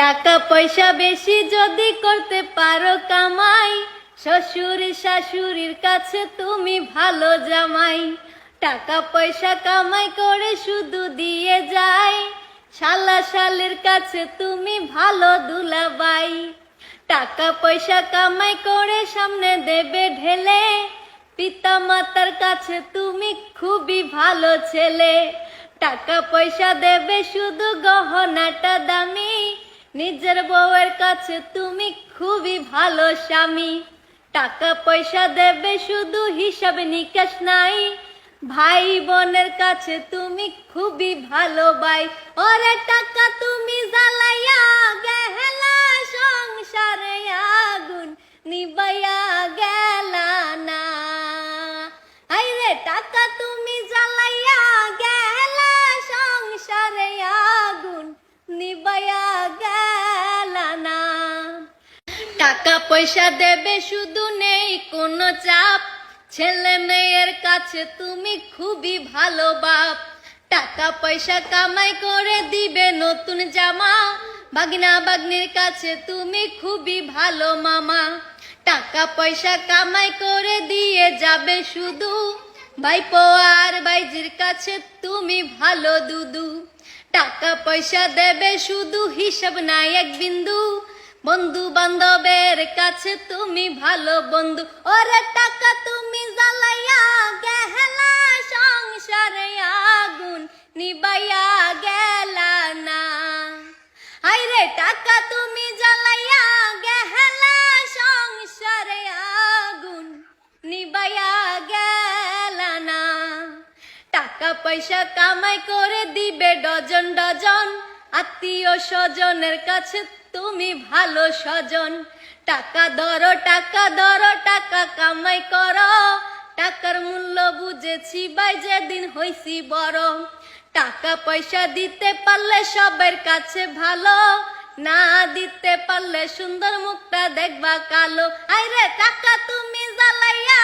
টাকা পয়সা বেশি যদি করতে পারো কামাই, শ্বশুর শাশুড়ির কাছে তুমি ভালো জামাই। টাকা পয়সা কামাই করে শুধু দিয়ে যায়, শালা শালের কাছে তুমি ভালো দুলাবাই। টাকা পয়সা কামাই করে সামনে দেবে ঢেলে, পিতা মাতার কাছে তুমি খুবই ভালো ছেলে। টাকা পয়সা দেবে শুধু গহনাটা দামি, নিজের বউয়ের কাছে তুমি খুবই ভালো স্বামী। টাকা পয়সা দেবে শুধু হিসাব নিকাশ নাই, ভাই বোনের কাছে তুমি খুবই ভালো ভাই। ওরে টাকা তুমি জ্বালাইয়া গেলা, সংসারে আগুন নিবাইয়া গেলা না। আইরে টাকা তুমি জ্বালাইয়া গেলা, সংসারে আগুন নিবাইয়া গেলা না। টাকা পয়সা দেবে শুধু নেই কোনো চাপ, ছেলে মেয়ের কাছে তুমি খুবই ভালো বাপ। টাকা পয়সা কামাই করে দিবে নতুন জামা, ভাগনা ভাগ্নির কাছে তুমি খুবই ভালো মামা। টাকা পয়সা কামাই করে দিয়ে যাবে শুধু, ভাইপো আর ভাইজির কাছে তুমি ভালো দুদু। টাকা পয়সা দেবে শুধু হিসাব নাই এক বিন্দু, বন্ধু বান্ধবের কাছে তুমি ভালো বন্ধু। ওরে টাকা তুমি জ্বালাইয়া গেলা, সংসারে আগুন নিবাইয়া গেলা না। আইরে টাকা তুমি জ্বালাইয়া গেলা, সংসারে আগুন নিবাইয়া গেলা না। টাকা পয়সা কামাই করে দিবে ডজন ডজন, আত্মীয় স্বজনের কাছে তুমি ভালো স্বজন। টাকা ধরো টাকা ধরো টাকা কামাই করো, টাকার মূল্য বুঝেছি ভাই যেদিন হইছি বড়। টাকা পয়সা দিতে পারলে সবার কাছে ভালো, না দিতে পারলে সুন্দর মুখটা দেখবা কালো। আইরে টাকা তুমি জ্বালাইয়া